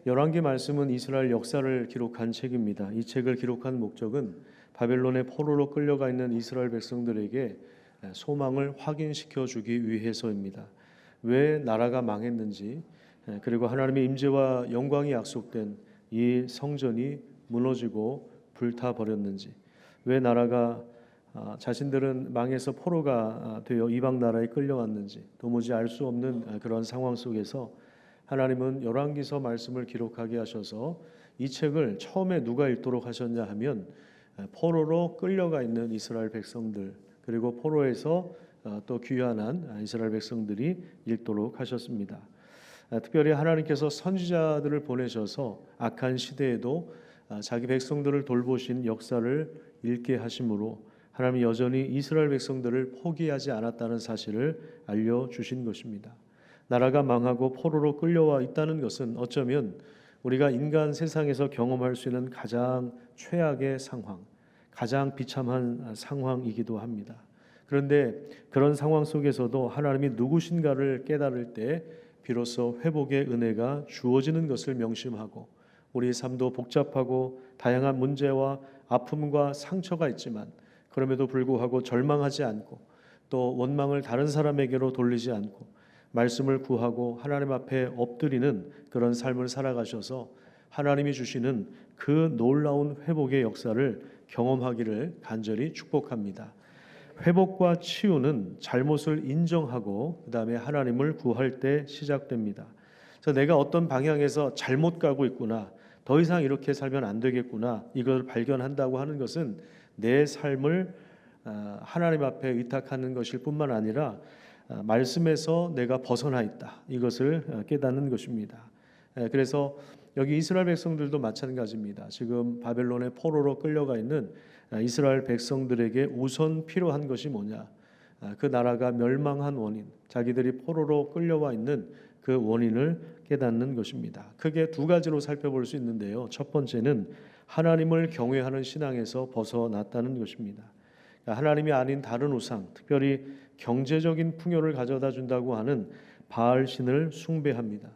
열왕기 말씀은 이스라엘 역사를 기록한 책입니다. 이 책을 기록한 목적은 바벨론의 포로로 끌려가 있는 이스라엘 백성들에게 소망을 확인시켜 주기 위해서입니다. 왜 나라가 망했는지, 그리고 하나님의 임재와 영광이 약속된 이 성전이 무너지고 불타 버렸는지, 왜 나라가 자신들은 망해서 포로가 되어 이방 나라에 끌려왔는지 도무지 알 수 없는 그런 상황 속에서 하나님은 열왕기서 말씀을 기록하게 하셔서 이 책을 처음에 누가 읽도록 하셨냐 하면 포로로 끌려가 있는 이스라엘 백성들, 그리고 포로에서 또 귀환한 이스라엘 백성들이 읽도록 하셨습니다. 특별히 하나님께서 선지자들을 보내셔서 악한 시대에도 자기 백성들을 돌보신 역사를 읽게 하심으로 하나님이 여전히 이스라엘 백성들을 포기하지 않았다는 사실을 알려주신 것입니다. 나라가 망하고 포로로 끌려와 있다는 것은 어쩌면 우리가 인간 세상에서 경험할 수 있는 가장 최악의 상황, 가장 비참한 상황이기도 합니다. 그런데 그런 상황 속에서도 하나님이 누구신가를 깨달을 때 비로소 회복의 은혜가 주어지는 것을 명심하고, 우리의 삶도 복잡하고 다양한 문제와 아픔과 상처가 있지만 그럼에도 불구하고 절망하지 않고 또 원망을 다른 사람에게로 돌리지 않고 말씀을 구하고 하나님 앞에 엎드리는 그런 삶을 살아가셔서 하나님이 주시는 그 놀라운 회복의 역사를 경험하기를 간절히 축복합니다. 회복과 치유는 잘못을 인정하고 그 다음에 하나님을 구할 때 시작됩니다. 그래서 내가 어떤 방향에서 잘못 가고 있구나, 더 이상 이렇게 살면 안 되겠구나, 이걸 발견한다고 하는 것은 내 삶을 하나님 앞에 의탁하는 것일 뿐만 아니라 말씀에서 내가 벗어나 있다, 이것을 깨닫는 것입니다. 그래서 여기 이스라엘 백성들도 마찬가지입니다. 지금 바벨론의 포로로 끌려가 있는 이스라엘 백성들에게 우선 필요한 것이 뭐냐? 그 나라가 멸망한 원인, 자기들이 포로로 끌려와 있는 그 원인을 깨닫는 것입니다. 크게 두 가지로 살펴볼 수 있는데요. 첫 번째는 하나님을 경외하는 신앙에서 벗어났다는 것입니다. 하나님이 아닌 다른 우상, 특별히 경제적인 풍요를 가져다 준다고 하는 바알 신을 숭배합니다.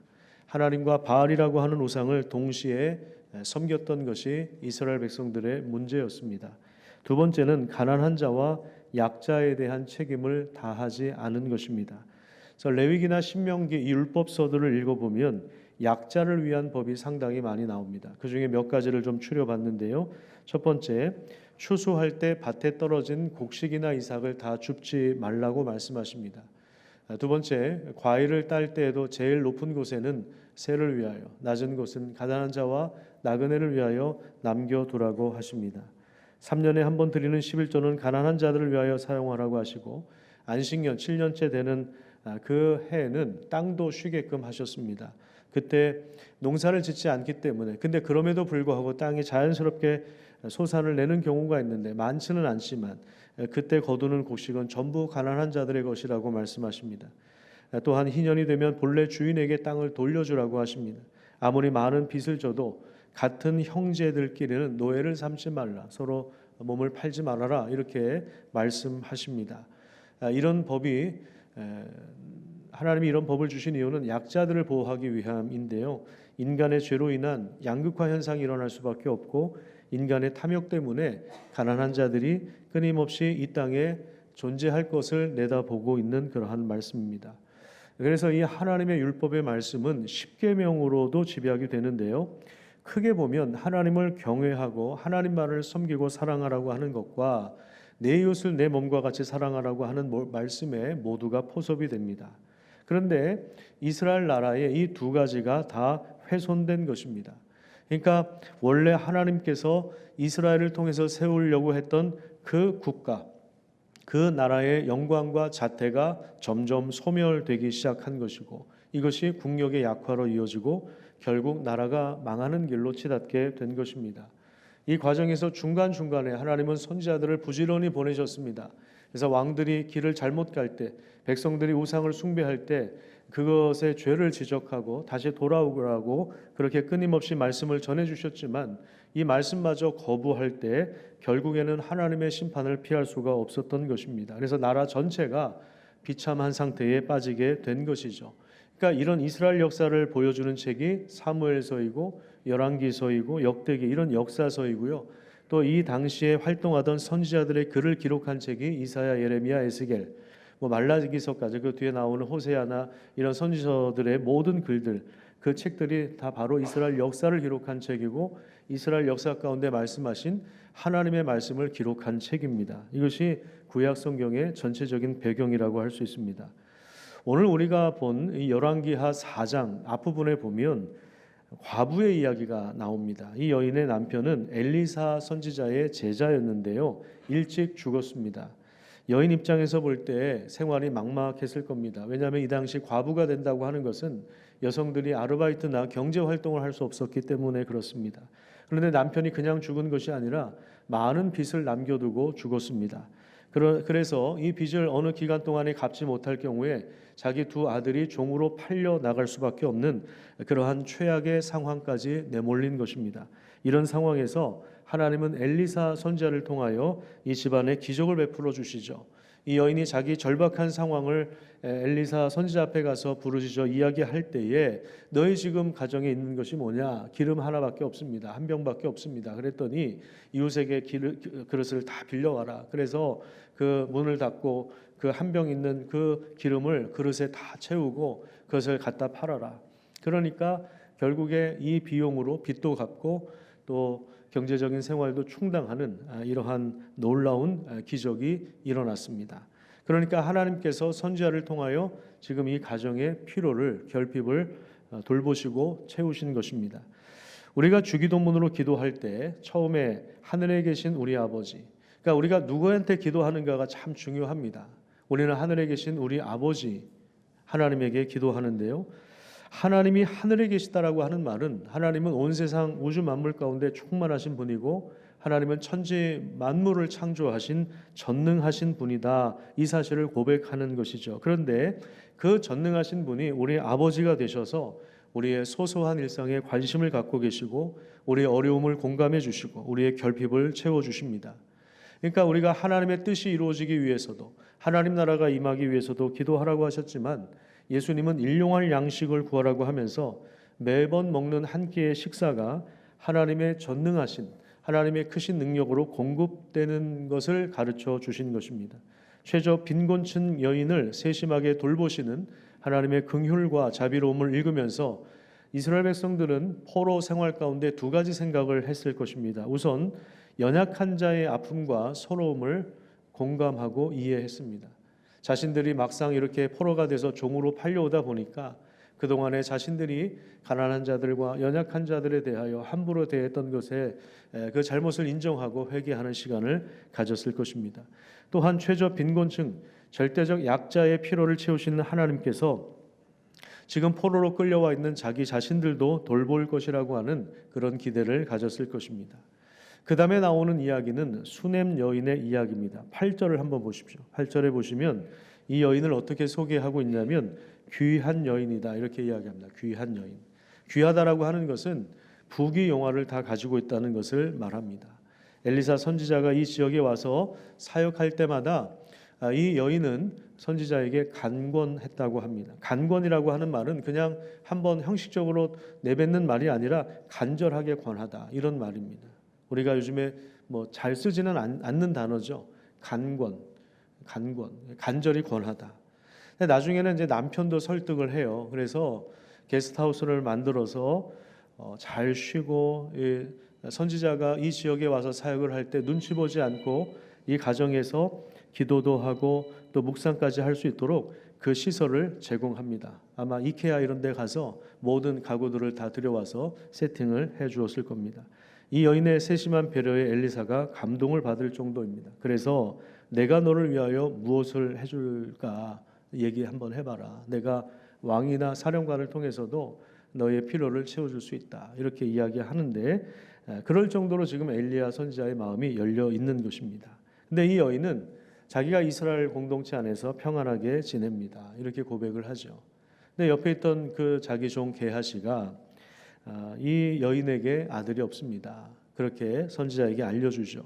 하나님과 바알이라고 하는 우상을 동시에 섬겼던 것이 이스라엘 백성들의 문제였습니다. 두 번째는 가난한 자와 약자에 대한 책임을 다하지 않은 것입니다. 그래서 레위기나 신명기 이 율법서들을 읽어보면 약자를 위한 법이 상당히 많이 나옵니다. 그 중에 몇 가지를 좀 추려봤는데요. 첫 번째, 추수할 때 밭에 떨어진 곡식이나 이삭을 다 줍지 말라고 말씀하십니다. 두 번째, 과일을 딸 때에도 제일 높은 곳에는 새를 위하여, 낮은 곳은 가난한 자와 나그네를 위하여 남겨두라고 하십니다. 3년에 한 번 드리는 11조는 가난한 자들을 위하여 사용하라고 하시고, 안식년 7년째 되는 그 해에는 땅도 쉬게끔 하셨습니다. 그때 농사를 짓지 않기 때문에, 근데 그럼에도 불구하고 땅이 자연스럽게 소산을 내는 경우가 있는데 많지는 않지만 그때 거두는 곡식은 전부 가난한 자들의 것이라고 말씀하십니다. 또한 희년이 되면 본래 주인에게 땅을 돌려주라고 하십니다. 아무리 많은 빚을 져도 같은 형제들끼리는 노예를 삼지 말라, 서로 몸을 팔지 말아라, 이렇게 말씀하십니다. 이런 법이, 하나님이 이런 법을 주신 이유는 약자들을 보호하기 위함인데요. 인간의 죄로 인한 양극화 현상이 일어날 수밖에 없고, 인간의 탐욕 때문에 가난한 자들이 끊임없이 이 땅에 존재할 것을 내다보고 있는 그러한 말씀입니다. 그래서 이 하나님의 율법의 말씀은 십계명으로도 지배하게 되는데요. 크게 보면 하나님을 경외하고 하나님만을 섬기고 사랑하라고 하는 것과 내 이웃을 내 몸과 같이 사랑하라고 하는 말씀에 모두가 포섭이 됩니다. 그런데 이스라엘 나라의 이 두 가지가 다 훼손된 것입니다. 그러니까 원래 하나님께서 이스라엘을 통해서 세우려고 했던 그 국가, 그 나라의 영광과 자태가 점점 소멸되기 시작한 것이고, 이것이 국력의 약화로 이어지고 결국 나라가 망하는 길로 치닫게 된 것입니다. 이 과정에서 중간중간에 하나님은 선지자들을 부지런히 보내셨습니다. 그래서 왕들이 길을 잘못 갈 때, 백성들이 우상을 숭배할 때 그것의 죄를 지적하고 다시 돌아오라고 그렇게 끊임없이 말씀을 전해주셨지만, 이 말씀마저 거부할 때 결국에는 하나님의 심판을 피할 수가 없었던 것입니다. 그래서 나라 전체가 비참한 상태에 빠지게 된 것이죠. 그러니까 이런 이스라엘 역사를 보여주는 책이 사무엘서이고 열왕기서이고 역대기 이런 역사서이고요. 또 이 당시에 활동하던 선지자들의 글을 기록한 책이 이사야, 예레미야, 에스겔, 뭐 말라기서까지 그 뒤에 나오는 호세아나 이런 선지서들의 모든 글들, 그 책들이 다 바로 이스라엘 역사를 기록한 책이고 이스라엘 역사 가운데 말씀하신 하나님의 말씀을 기록한 책입니다. 이것이 구약 성경의 전체적인 배경이라고 할 수 있습니다. 오늘 우리가 본 이 열왕기하 4장 앞부분에 보면 과부의 이야기가 나옵니다. 이 여인의 남편은 엘리사 선지자의 제자였는데요. 일찍 죽었습니다. 여인 입장에서 볼 때 생활이 막막했을 겁니다. 왜냐하면 이 당시 과부가 된다고 하는 것은 여성들이 아르바이트나 경제 활동을 할 수 없었기 때문에 그렇습니다. 그런데 남편이 그냥 죽은 것이 아니라 많은 빚을 남겨두고 죽었습니다. 그래서 이 빚을 어느 기간 동안에 갚지 못할 경우에 자기 두 아들이 종으로 팔려 나갈 수밖에 없는 그러한 최악의 상황까지 내몰린 것입니다. 이런 상황에서 하나님은 엘리사 선지자를 통하여 이 집안에 기적을 베풀어 주시죠. 이 여인이 자기 절박한 상황을 엘리사 선지자 앞에 가서 부르짖어 이야기할 때에 너희 지금 가정에 있는 것이 뭐냐? 기름 하나밖에 없습니다. 한 병밖에 없습니다. 그랬더니 이웃에게 그릇을 다 빌려와라. 그래서 그 문을 닫고 그 한 병 있는 그 기름을 그릇에 다 채우고 그것을 갖다 팔아라. 그러니까 결국에 이 비용으로 빚도 갚고 또 경제적인 생활도 충당하는 이러한 놀라운 기적이 일어났습니다. 그러니까 하나님께서 선지자를 통하여 지금 이 가정의 필요를 결핍을 돌보시고 채우신 것입니다. 우리가 주기도문으로 기도할 때 처음에 하늘에 계신 우리 아버지, 그러니까 우리가 누구한테 기도하는가가 참 중요합니다. 우리는 하늘에 계신 우리 아버지 하나님에게 기도하는데요. 하나님이 하늘에 계시다라고 하는 말은 하나님은 온 세상 우주 만물 가운데 충만하신 분이고 하나님은 천지 만물을 창조하신 전능하신 분이다. 이 사실을 고백하는 것이죠. 그런데 그 전능하신 분이 우리 아버지가 되셔서 우리의 소소한 일상에 관심을 갖고 계시고 우리의 어려움을 공감해 주시고 우리의 결핍을 채워 주십니다. 그러니까 우리가 하나님의 뜻이 이루어지기 위해서도 하나님 나라가 임하기 위해서도 기도하라고 하셨지만 예수님은 일용할 양식을 구하라고 하면서 매번 먹는 한 끼의 식사가 하나님의 전능하신 하나님의 크신 능력으로 공급되는 것을 가르쳐 주신 것입니다. 최저 빈곤층 여인을 세심하게 돌보시는 하나님의 긍휼과 자비로움을 읽으면서 이스라엘 백성들은 포로 생활 가운데 두 가지 생각을 했을 것입니다. 우선 연약한 자의 아픔과 서러움을 공감하고 이해했습니다. 자신들이 막상 이렇게 포로가 돼서 종으로 팔려오다 보니까 그동안에 자신들이 가난한 자들과 연약한 자들에 대하여 함부로 대했던 것에 그 잘못을 인정하고 회개하는 시간을 가졌을 것입니다. 또한 최저 빈곤층, 절대적 약자의 필요를 채우시는 하나님께서 지금 포로로 끌려와 있는 자기 자신들도 돌볼 것이라고 하는 그런 기대를 가졌을 것입니다. 그 다음에 나오는 이야기는 수넴 여인의 이야기입니다. 8절을 한번 보십시오. 8절에 보시면 이 여인을 어떻게 소개하고 있냐면 귀한 여인이다 이렇게 이야기합니다. 귀한 여인. 귀하다라고 하는 것은 부귀 영화를 다 가지고 있다는 것을 말합니다. 엘리사 선지자가 이 지역에 와서 사역할 때마다 이 여인은 선지자에게 간권했다고 합니다. 간권이라고 하는 말은 그냥 한번 형식적으로 내뱉는 말이 아니라 간절하게 권하다 이런 말입니다. 우리가 요즘에 뭐 잘 쓰지는 않는 단어죠. 간권, 간절히 권하다. 근데 나중에는 이제 남편도 설득을 해요. 그래서 게스트하우스를 만들어서 잘 쉬고 선지자가 이 지역에 와서 사역을 할 때 눈치 보지 않고 이 가정에서 기도도 하고 또 묵상까지 할 수 있도록 그 시설을 제공합니다. 아마 이케아 이런 데 가서 모든 가구들을 다 들여와서 세팅을 해 주었을 겁니다. 이 여인의 세심한 배려에 엘리사가 감동을 받을 정도입니다. 그래서 내가 너를 위하여 무엇을 해줄까 얘기 한번 해봐라. 내가 왕이나 사령관을 통해서도 너의 필요를 채워줄 수 있다. 이렇게 이야기하는데 그럴 정도로 지금 엘리야 선지자의 마음이 열려 있는 것입니다. 근데 이 여인은 자기가 이스라엘 공동체 안에서 평안하게 지냅니다. 이렇게 고백을 하죠. 근데 옆에 있던 그 자기 종 게하시가 이 여인에게 아들이 없습니다. 그렇게 선지자에게 알려주죠.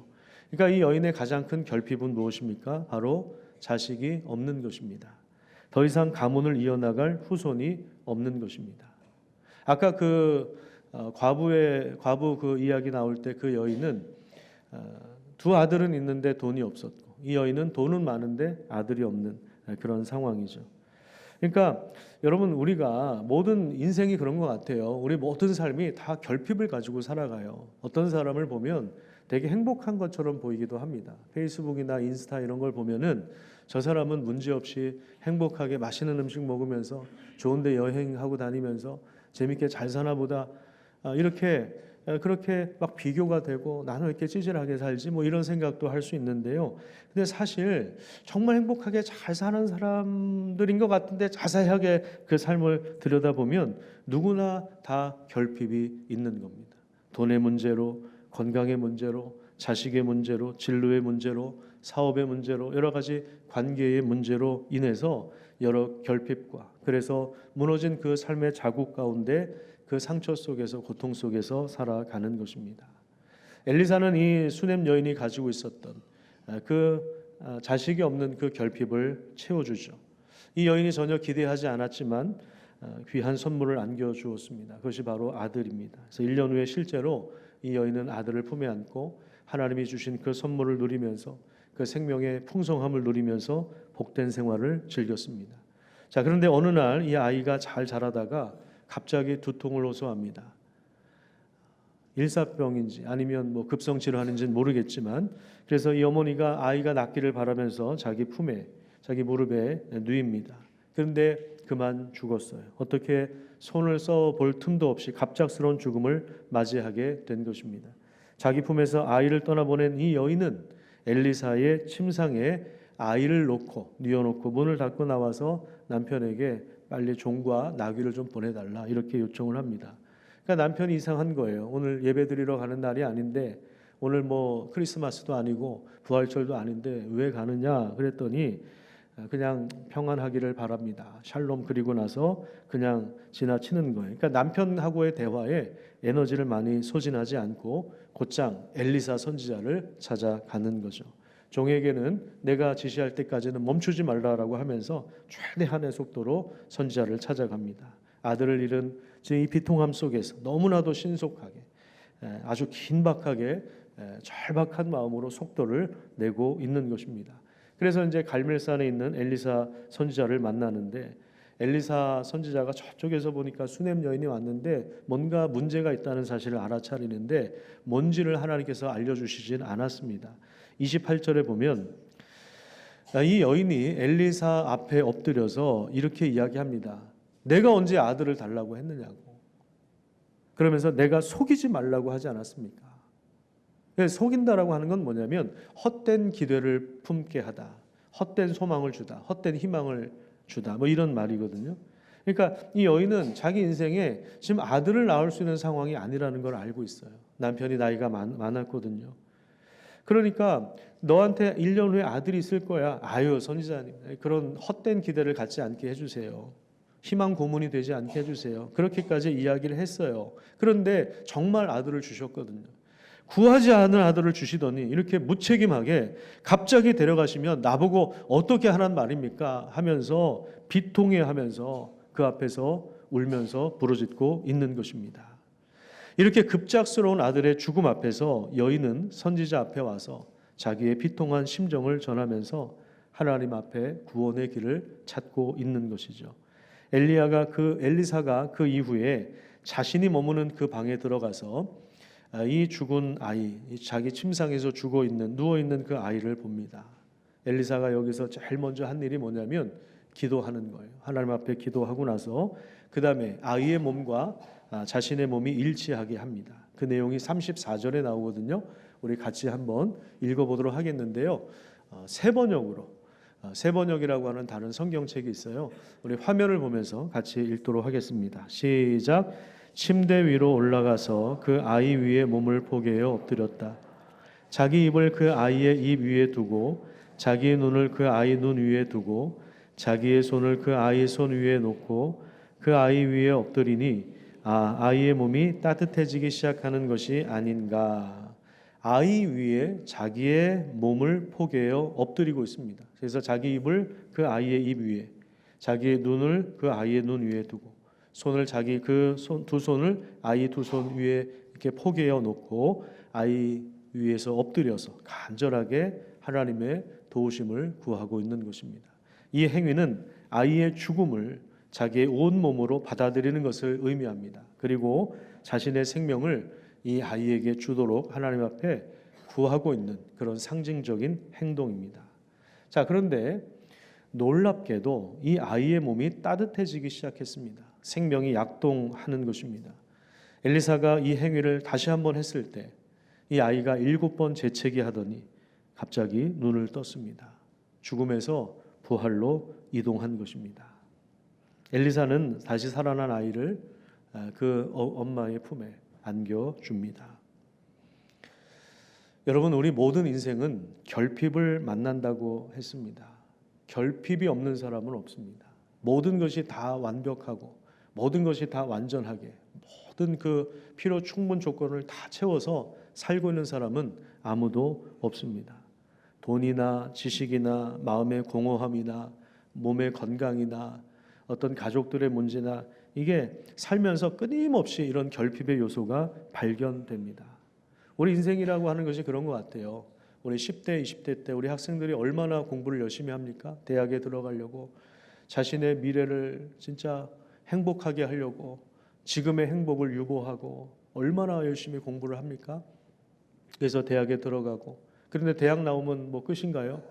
그러니까 이 여인의 가장 큰 결핍은 무엇입니까? 바로 자식이 없는 것입니다. 더 이상 가문을 이어나갈 후손이 없는 것입니다. 아까 과부 그 이야기 나올 때 그 여인은 두 아들은 있는데 돈이 없었고, 이 여인은 돈은 많은데 아들이 없는 그런 상황이죠. 그러니까 여러분, 우리가 모든 인생이 그런 것 같아요. 우리 모든 삶이 다 결핍을 가지고 살아가요. 어떤 사람을 보면 되게 행복한 것처럼 보이기도 합니다. 페이스북이나 인스타 이런 걸 보면은 저 사람은 문제없이 행복하게 맛있는 음식 먹으면서 좋은데 여행하고 다니면서 재밌게 잘 사나 보다, 이렇게 그렇게 막 비교가 되고 나는 왜 이렇게 찌질하게 살지, 뭐 이런 생각도 할 수 있는데요. 근데 사실 정말 행복하게 잘 사는 사람들인 것 같은데 자세하게 그 삶을 들여다보면 누구나 다 결핍이 있는 겁니다. 돈의 문제로, 건강의 문제로, 자식의 문제로, 진로의 문제로, 사업의 문제로, 여러 가지 관계의 문제로 인해서 여러 결핍과, 그래서 무너진 그 삶의 자국 가운데 그 상처 속에서, 고통 속에서 살아가는 것입니다. 엘리사는 이 수넴 여인이 가지고 있었던 자식이 없는 그 결핍을 채워주죠. 이 여인이 전혀 기대하지 않았지만 귀한 선물을 안겨주었습니다. 그것이 바로 아들입니다. 그래서 1년 후에 실제로 이 여인은 아들을 품에 안고 하나님이 주신 그 선물을 누리면서 그 생명의 풍성함을 누리면서 복된 생활을 즐겼습니다. 자, 그런데 어느 날 이 아이가 잘 자라다가 갑자기 두통을 호소합니다. 일사병인지 아니면 뭐 급성질환인지는 모르겠지만, 그래서 이 어머니가 아이가 낫기를 바라면서 자기 품에, 자기 무릎에 누입니다. 그런데 그만 죽었어요. 어떻게 손을 써볼 틈도 없이 갑작스러운 죽음을 맞이하게 된 것입니다. 자기 품에서 아이를 떠나보낸 이 여인은 엘리사의 침상에 아이를 뉘어놓고 문을 닫고 나와서 남편에게 빨리 종과 나귀를 좀 보내달라, 이렇게 요청을 합니다. 그러니까 남편이 이상한 거예요. 오늘 예배드리러 가는 날이 아닌데, 오늘 뭐 크리스마스도 아니고 부활절도 아닌데 왜 가느냐 그랬더니 그냥 평안하기를 바랍니다, 샬롬, 그리고 나서 그냥 지나치는 거예요. 그러니까 남편하고의 대화에 에너지를 많이 소진하지 않고 곧장 엘리사 선지자를 찾아가는 거죠. 종에게는 내가 지시할 때까지는 멈추지 말라라고 하면서 최대한의 속도로 선지자를 찾아갑니다. 아들을 잃은 이 비통함 속에서 너무나도 신속하게, 아주 긴박하게, 절박한 마음으로 속도를 내고 있는 것입니다. 그래서 이제 갈멜산에 있는 엘리사 선지자를 만나는데, 엘리사 선지자가 저쪽에서 보니까 수넴 여인이 왔는데 뭔가 문제가 있다는 사실을 알아차리는데 뭔지를 하나님께서 알려주시진 않았습니다. 28절에 보면 이 여인이 엘리사 앞에 엎드려서 이렇게 이야기합니다. 내가 언제 아들을 달라고 했느냐고. 그러면서 내가 속이지 말라고 하지 않았습니까? 속인다라고 하는 건 뭐냐면 헛된 기대를 품게 하다, 헛된 소망을 주다, 헛된 희망을 주다, 뭐 이런 말이거든요. 그러니까 이 여인은 자기 인생에 지금 아들을 낳을 수 있는 상황이 아니라는 걸 알고 있어요. 남편이 나이가 많았거든요. 그러니까 너한테 1년 후에 아들이 있을 거야. 아유, 선지자님, 그런 헛된 기대를 갖지 않게 해주세요. 희망 고문이 되지 않게 해주세요. 그렇게까지 이야기를 했어요. 그런데 정말 아들을 주셨거든요. 구하지 않은 아들을 주시더니 이렇게 무책임하게 갑자기 데려가시면 나보고 어떻게 하란 말입니까 하면서 비통해하면서 그 앞에서 울면서 부르짖고 있는 것입니다. 이렇게 급작스러운 아들의 죽음 앞에서 여인은 선지자 앞에 와서 자기의 비통한 심정을 전하면서 하나님 앞에 구원의 길을 찾고 있는 것이죠. 엘리사가 그 이후에 자신이 머무는 그 방에 들어가서 이 죽은 아이, 자기 침상에서 누워 있는 그 아이를 봅니다. 엘리사가 여기서 제일 먼저 한 일이 뭐냐면 기도하는 거예요. 하나님 앞에 기도하고 나서 그 다음에 아이의 몸과 자신의 몸이 일치하게 합니다. 그 내용이 34절에 나오거든요. 우리 같이 한번 읽어보도록 하겠는데요. 세번역이라고 하는 다른 성경책이 있어요. 우리 화면을 보면서 같이 읽도록 하겠습니다. 시작. 침대 위로 올라가서 그 아이 위에 몸을 포개어 엎드렸다. 자기 입을 그 아이의 입 위에 두고 자기의 눈을 그 아이 눈 위에 두고 자기의 손을 그 아이 손 위에 놓고 그 아이 위에 엎드리니 아이의 몸이 따뜻해지기 시작하는 것이 아닌가. 아이 위에 자기의 몸을 포개어 엎드리고 있습니다. 그래서 자기 입을 그 아이의 입 위에, 자기의 눈을 그 아이의 눈 위에 두고 손을 자기 두 손을 아이 두 손 위에 이렇게 포개어 놓고 아이 위에서 엎드려서 간절하게 하나님의 도우심을 구하고 있는 것입니다. 이 행위는 아이의 죽음을 자기의 온 몸으로 받아들이는 것을 의미합니다. 그리고 자신의 생명을 이 아이에게 주도록 하나님 앞에 구하고 있는 그런 상징적인 행동입니다. 자, 그런데 놀랍게도 이 아이의 몸이 따뜻해지기 시작했습니다. 생명이 약동하는 것입니다. 엘리사가 이 행위를 다시 한번 했을 때 이 아이가 7번 재채기 하더니 갑자기 눈을 떴습니다. 죽음에서 부활로 이동한 것입니다. 엘리사는 다시 살아난 아이를 그 엄마의 품에 안겨줍니다. 여러분, 우리 모든 인생은 결핍을 만난다고 했습니다. 결핍이 없는 사람은 없습니다. 모든 것이 다 완벽하고 모든 것이 다 완전하게 모든 그 필요 충분 조건을 다 채워서 살고 있는 사람은 아무도 없습니다. 돈이나 지식이나 마음의 공허함이나 몸의 건강이나 어떤 가족들의 문제나 이게 살면서 끊임없이 이런 결핍의 요소가 발견됩니다. 우리 인생이라고 하는 것이 그런 것 같아요. 우리 10대, 20대 때 우리 학생들이 얼마나 공부를 열심히 합니까? 대학에 들어가려고 자신의 미래를 진짜 행복하게 하려고 지금의 행복을 유보하고 얼마나 열심히 공부를 합니까? 그래서 대학에 들어가고 그런데 대학 나오면 뭐 끝인가요?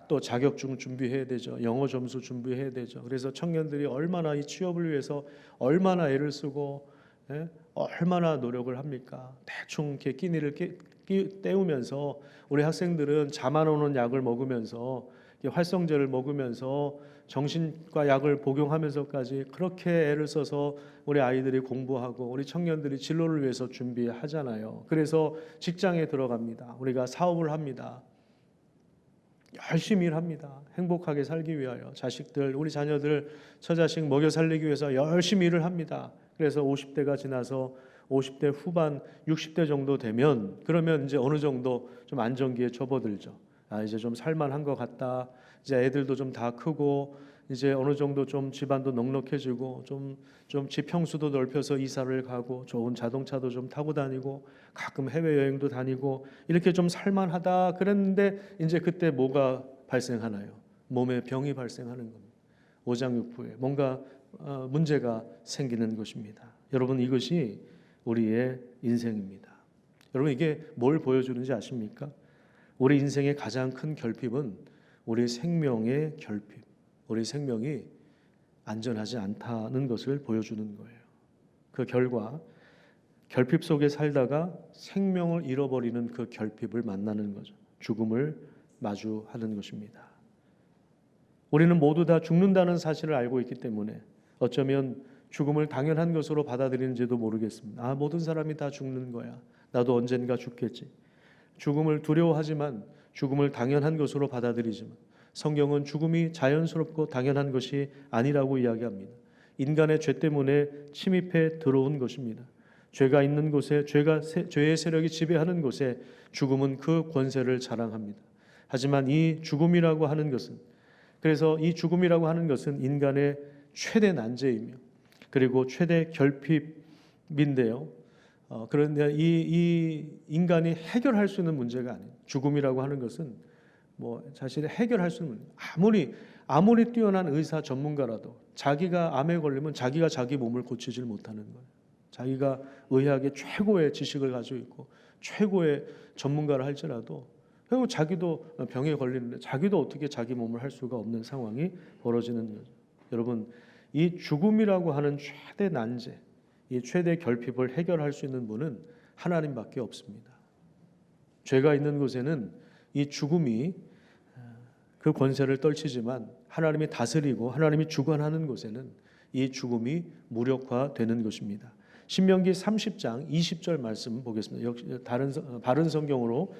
또 자격증 준비해야 되죠. 영어 점수 준비해야 되죠. 그래서 청년들이 얼마나 이 취업을 위해서 얼마나 애를 쓰고 얼마나 노력을 합니까? 대충 이렇게 끼니를 때우면서 우리 학생들은 잠 안 오는 약을 먹으면서 활성제를 먹으면서 정신과 약을 복용하면서까지 그렇게 애를 써서 우리 아이들이 공부하고 우리 청년들이 진로를 위해서 준비하잖아요. 그래서 직장에 들어갑니다. 우리가 사업을 합니다. 열심히 일합니다. 행복하게 살기 위하여 자식들, 우리 자녀들 처자식 먹여 살리기 위해서 열심히 일을 합니다. 그래서 50대가 지나서 50대 후반 60대 정도 되면 그러면 이제 어느 정도 좀 안정기에 접어들죠. 이제 좀 살만한 것 같다. 이제 애들도 좀 다 크고 이제 어느 정도 좀 집안도 넉넉해지고 좀 집 평수도 넓혀서 이사를 가고 좋은 자동차도 좀 타고 다니고 가끔 해외 여행도 다니고 이렇게 좀 살만하다 그랬는데 이제 그때 뭐가 발생하나요? 몸에 병이 발생하는 겁니다. 오장육부에 뭔가 문제가 생기는 것입니다. 여러분, 이것이 우리의 인생입니다. 여러분, 이게 뭘 보여주는지 아십니까? 우리 인생의 가장 큰 결핍은 우리 생명의 결핍, 우리 생명이 안전하지 않다는 것을 보여주는 거예요. 그 결과 결핍 속에 살다가 생명을 잃어버리는 그 결핍을 만나는 거죠. 죽음을 마주하는 것입니다. 우리는 모두 다 죽는다는 사실을 알고 있기 때문에 어쩌면 죽음을 당연한 것으로 받아들이는지도 모르겠습니다. 모든 사람이 다 죽는 거야. 나도 언젠가 죽겠지. 죽음을 두려워하지만 죽음을 당연한 것으로 받아들이지만 성경은 죽음이 자연스럽고 당연한 것이 아니라고 이야기합니다. 인간의 죄 때문에 침입해 들어온 것입니다. 죄가 있는 곳에 죄의 세력이 지배하는 곳에 죽음은 그 권세를 자랑합니다. 하지만 이 죽음이라고 하는 것은 그래서 이 죽음이라고 하는 것은 인간의 최대 난제이며 그리고 최대 결핍인데요. 그런데 이 인간이 해결할 수 있는 문제가 아니에요. 죽음이라고 하는 것은 뭐 자신이 해결할 수 있는 아무리 뛰어난 의사 전문가라도 자기가 암에 걸리면 자기가 자기 몸을 고치질 못하는 거예요. 자기가 의학의 최고의 지식을 가지고 있고 최고의 전문가를 할지라도 결국 자기도 병에 걸리는데 자기도 어떻게 자기 몸을 할 수가 없는 상황이 벌어지는 거죠. 여러분, 이 죽음이라고 하는 최대 난제, 이 최대 결핍을 해결할 수 있는 분은 하나님밖에 없습니다. 죄가 있는 곳에는 이 죽음이 그 권세를 떨치지만 하나님이 다스리고 하나님이 주관하는 곳에는 이 죽음이 무력화되는 것입니다. 신명기 30장 20절 말씀 보겠습니다. 역시 바른 성경으로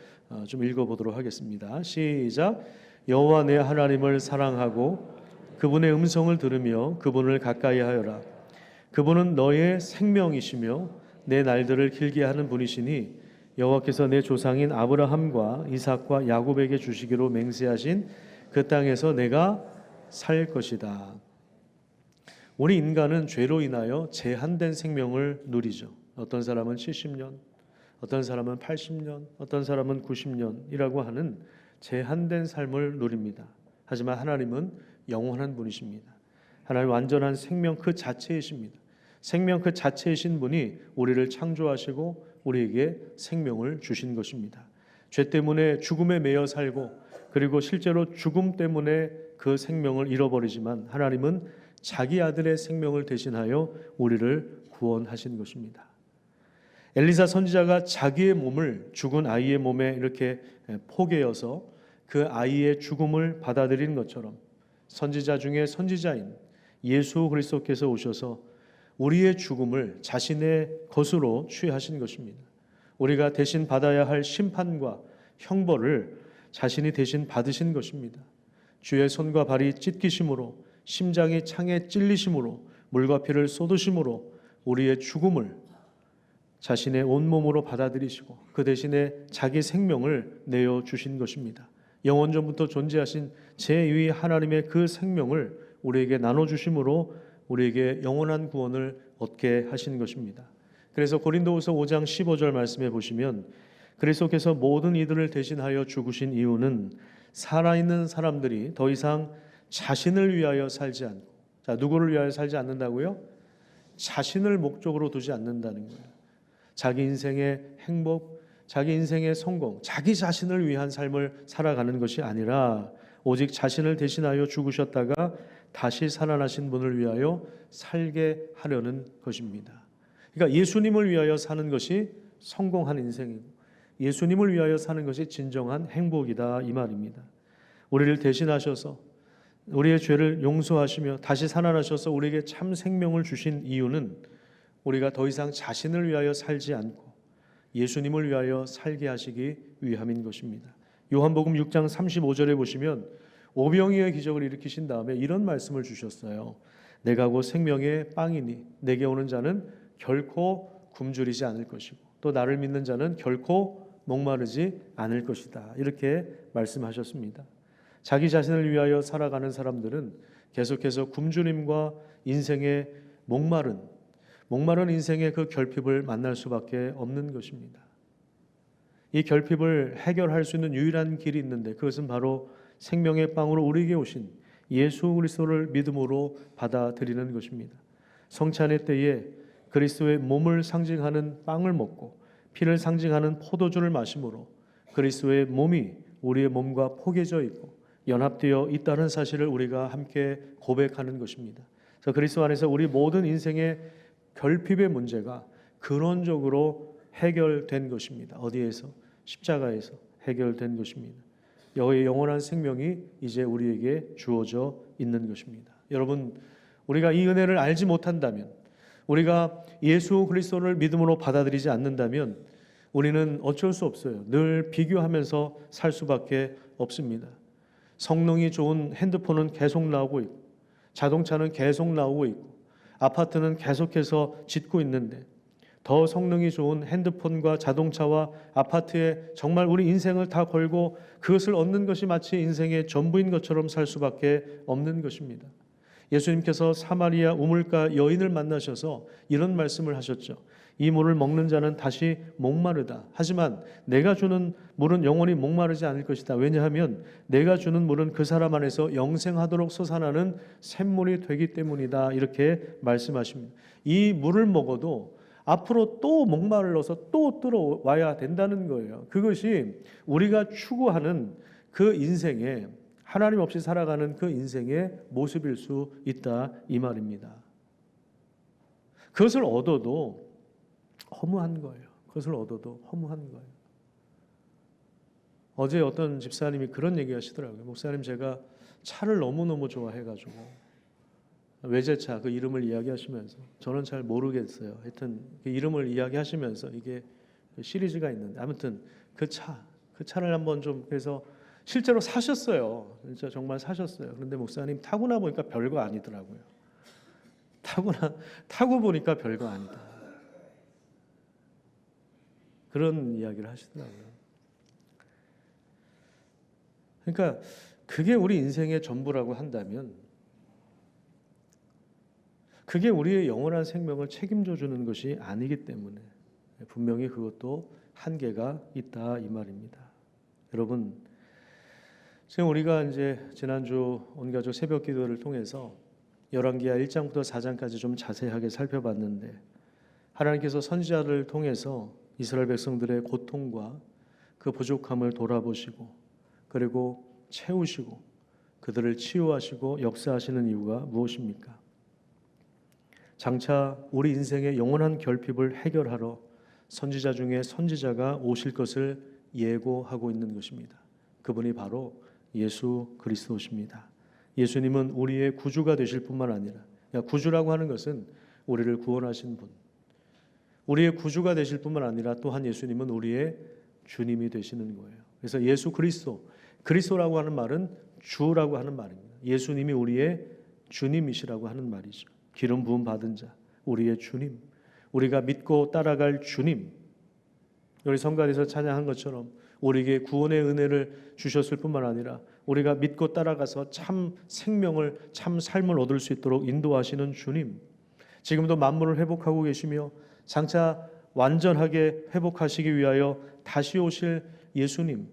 좀 읽어보도록 하겠습니다. 시작. 여호와 내 하나님을 사랑하고 그분의 음성을 들으며 그분을 가까이 하여라. 그분은 너의 생명이시며 내 날들을 길게 하는 분이시니 여호와께서 내 조상인 아브라함과 이삭과 야곱에게 주시기로 맹세하신 그 땅에서 내가 살 것이다. 우리 인간은 죄로 인하여 제한된 생명을 누리죠. 어떤 사람은 70년, 어떤 사람은 80년, 어떤 사람은 90년이라고 하는 제한된 삶을 누립니다. 하지만 하나님은 영원한 분이십니다. 하나님 완전한 생명 그 자체이십니다. 생명 그 자체이신 분이 우리를 창조하시고 우리에게 생명을 주신 것입니다. 죄 때문에 죽음에 매여 살고 그리고 실제로 죽음 때문에 그 생명을 잃어버리지만 하나님은 자기 아들의 생명을 대신하여 우리를 구원하신 것입니다. 엘리사 선지자가 자기의 몸을 죽은 아이의 몸에 이렇게 포개어서 그 아이의 죽음을 받아들인 것처럼 선지자 중에 선지자인 예수 그리스도께서 오셔서 우리의 죽음을 자신의 것으로 취하신 것입니다. 우리가 대신 받아야 할 심판과 형벌을 자신이 대신 받으신 것입니다. 주의 손과 발이 찢기심으로 심장이 창에 찔리심으로 물과 피를 쏟으심으로 우리의 죽음을 자신의 온몸으로 받아들이시고 그 대신에 자기 생명을 내어주신 것입니다. 영원전부터 존재하신 제2위 하나님의 그 생명을 우리에게 나눠주심으로 우리에게 영원한 구원을 얻게 하신 것입니다. 그래서 고린도후서 5장 15절 말씀해 보시면 그리스도께서 모든 이들을 대신하여 죽으신 이유는 살아있는 사람들이 더 이상 자신을 위하여 살지 않고, 자, 누구를 위하여 살지 않는다고요? 자신을 목적으로 두지 않는다는 거예요. 자기 인생의 행복, 자기 인생의 성공, 자기 자신을 위한 삶을 살아가는 것이 아니라 오직 자신을 대신하여 죽으셨다가 다시 살아나신 분을 위하여 살게 하려는 것입니다. 그러니까 예수님을 위하여 사는 것이 성공한 인생이고 예수님을 위하여 사는 것이 진정한 행복이다 이 말입니다. 우리를 대신하셔서 우리의 죄를 용서하시며 다시 살아나셔서 우리에게 참 생명을 주신 이유는 우리가 더 이상 자신을 위하여 살지 않고 예수님을 위하여 살게 하시기 위함인 것입니다. 요한복음 6장 35절에 보시면 오병이어의 기적을 일으키신 다음에 이런 말씀을 주셨어요. 내가 곧 생명의 빵이니 내게 오는 자는 결코 굶주리지 않을 것이고 또 나를 믿는 자는 결코 목마르지 않을 것이다. 이렇게 말씀하셨습니다. 자기 자신을 위하여 살아가는 사람들은 계속해서 굶주림과 인생의 목마른 인생의 그 결핍을 만날 수밖에 없는 것입니다. 이 결핍을 해결할 수 있는 유일한 길이 있는데 그것은 바로 생명의 빵으로 우리에게 오신 예수 그리스도를 믿음으로 받아들이는 것입니다. 성찬의 때에 그리스도의 몸을 상징하는 빵을 먹고 피를 상징하는 포도주를 마심으로 그리스도의 몸이 우리의 몸과 포개져 있고 연합되어 있다는 사실을 우리가 함께 고백하는 것입니다. 그래서 그리스도 안에서 우리 모든 인생의 결핍의 문제가 근원적으로 해결된 것입니다. 어디에서? 십자가에서 해결된 것입니다. 여호와의 영원한 생명이 이제 우리에게 주어져 있는 것입니다. 여러분, 우리가 이 은혜를 알지 못한다면, 우리가 예수 그리스도를 믿음으로 받아들이지 않는다면 우리는 어쩔 수 없어요. 늘 비교하면서 살 수밖에 없습니다. 성능이 좋은 핸드폰은 계속 나오고 있고 자동차는 계속 나오고 있고 아파트는 계속해서 짓고 있는데 더 성능이 좋은 핸드폰과 자동차와 아파트에 정말 우리 인생을 다 걸고 그것을 얻는 것이 마치 인생의 전부인 것처럼 살 수밖에 없는 것입니다. 예수님께서 사마리아 우물가 여인을 만나셔서 이런 말씀을 하셨죠. 이 물을 먹는 자는 다시 목마르다. 하지만 내가 주는 물은 영원히 목마르지 않을 것이다. 왜냐하면 내가 주는 물은 그 사람 안에서 영생하도록 솟아나는 샘물이 되기 때문이다. 이렇게 말씀하십니다. 이 물을 먹어도 앞으로 또 목마르러서 또 들어와야 된다는 거예요. 그것이 우리가 추구하는 그 인생의 하나님 없이 살아가는 그 인생의 모습일 수 있다 이 말입니다. 그것을 얻어도 허무한 거예요. 그것을 얻어도 허무한 거예요. 어제 어떤 집사님이 그런 얘기 하시더라고요. 목사님, 제가 차를 너무너무 좋아해가지고 외제차 그 이름을 이야기하시면서 저는 잘 모르겠어요. 하여튼 그 이름을 이야기하시면서 이게 시리즈가 있는데 아무튼 그 차를 한번 좀 그래서 실제로 사셨어요. 진짜 정말 사셨어요. 그런데 목사님 타고 나 보니까 별거 아니더라고요. 타고 보니까 별거 아니다. 그런 이야기를 하시더라고요. 그러니까 그게 우리 인생의 전부라고 한다면 그게 우리의 영원한 생명을 책임져 주는 것이 아니기 때문에 분명히 그것도 한계가 있다 이 말입니다. 여러분, 지금 우리가 이제 지난주 온가족 새벽 기도를 통해서 열왕기하 1장부터 4장까지 좀 자세하게 살펴봤는데, 하나님께서 선지자를 통해서 이스라엘 백성들의 고통과 그 부족함을 돌아보시고 그리고 채우시고 그들을 치유하시고 역사하시는 이유가 무엇입니까? 장차 우리 인생의 영원한 결핍을 해결하러 선지자 중에 선지자가 오실 것을 예고하고 있는 것입니다. 그분이 바로 예수 그리스도십니다. 예수님은 우리의 구주가 되실 뿐만 아니라, 구주라고 하는 것은 우리를 구원하신 분, 우리의 구주가 되실 뿐만 아니라 또한 예수님은 우리의 주님이 되시는 거예요. 그래서 예수 그리스도, 그리스도라고 하는 말은 주라고 하는 말입니다. 예수님이 우리의 주님이시라고 하는 말이죠. 기름 부음 받은 자, 우리의 주님, 우리가 믿고 따라갈 주님. 우리 성가대에서 찬양한 것처럼 우리에게 구원의 은혜를 주셨을 뿐만 아니라 우리가 믿고 따라가서 참 생명을, 참 삶을 얻을 수 있도록 인도하시는 주님, 지금도 만물을 회복하고 계시며 장차 완전하게 회복하시기 위하여 다시 오실 예수님,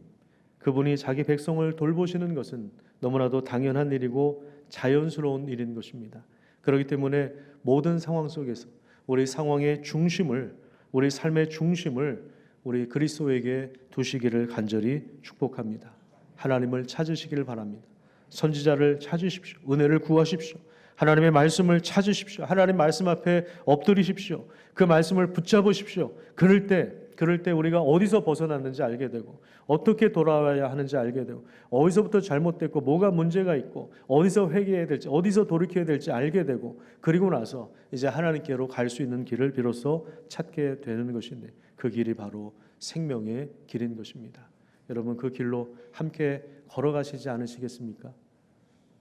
그분이 자기 백성을 돌보시는 것은 너무나도 당연한 일이고 자연스러운 일인 것입니다. 그렇기 때문에 모든 상황 속에서 우리 상황의 중심을, 우리 삶의 중심을 우리 그리스도에게 두시기를 간절히 축복합니다. 하나님을 찾으시기를 바랍니다. 선지자를 찾으십시오. 은혜를 구하십시오. 하나님의 말씀을 찾으십시오. 하나님 말씀 앞에 엎드리십시오. 그 말씀을 붙잡으십시오. 그럴 때 우리가 어디서 벗어났는지 알게 되고 어떻게 돌아와야 하는지 알게 되고 어디서부터 잘못됐고 뭐가 문제가 있고 어디서 회개해야 될지 어디서 돌이켜야 될지 알게 되고, 그리고 나서 이제 하나님께로 갈 수 있는 길을 비로소 찾게 되는 것인데, 그 길이 바로 생명의 길인 것입니다. 여러분, 그 길로 함께 걸어가시지 않으시겠습니까?